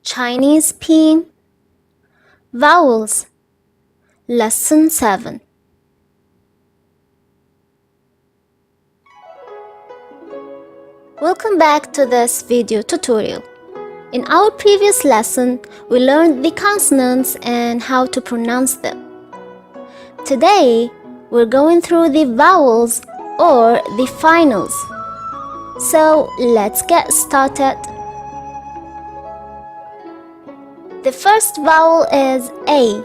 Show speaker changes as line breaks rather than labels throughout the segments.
Chinese Pinyin Vowels Lesson 7. Welcome back to this video tutorial. In our previous lesson, we learned the consonants and how to pronounce them. Today, we're going through the vowels or the finals. So let's get started. The first vowel is A.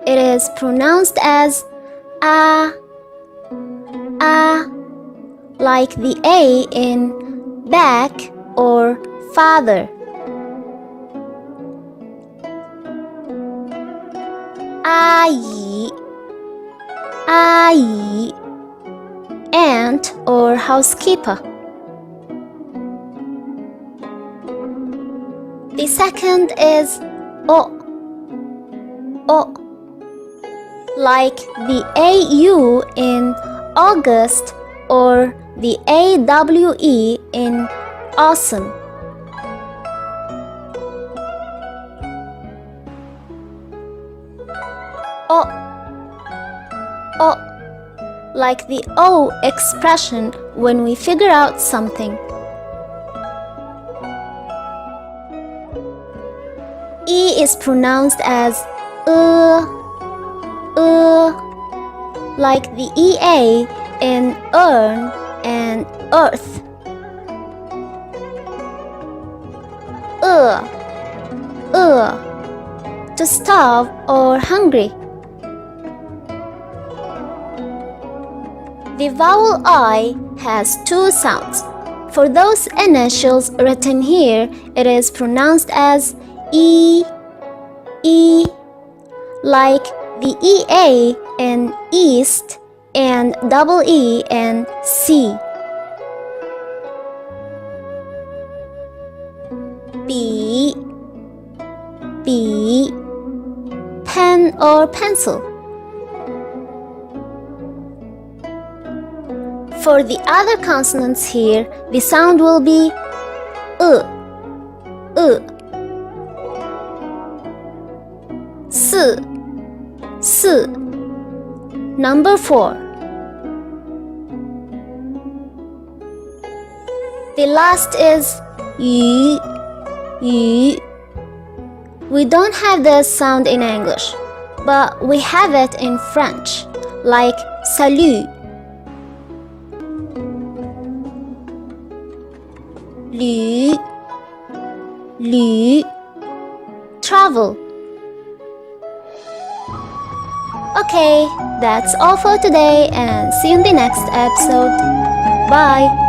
It is pronounced as A, like the A in back or father. Ayi, aunt or housekeeper. The second is O, like the AU in August or the AWE in awesome. O, like the O expression when we figure out something. E is pronounced as like the EA in earn and earth. To starve or hungry. The vowel I has two sounds. For those initials written here, it is pronounced as E, like the EA in east and double E in sea. B, pen or pencil. For the other consonants here, the sound will be S. Number 4. The last is Y. We don't have this sound in English, but we have it in French, like salut. Lu, travel. Okay, that's all for today and see you in the next episode. Bye!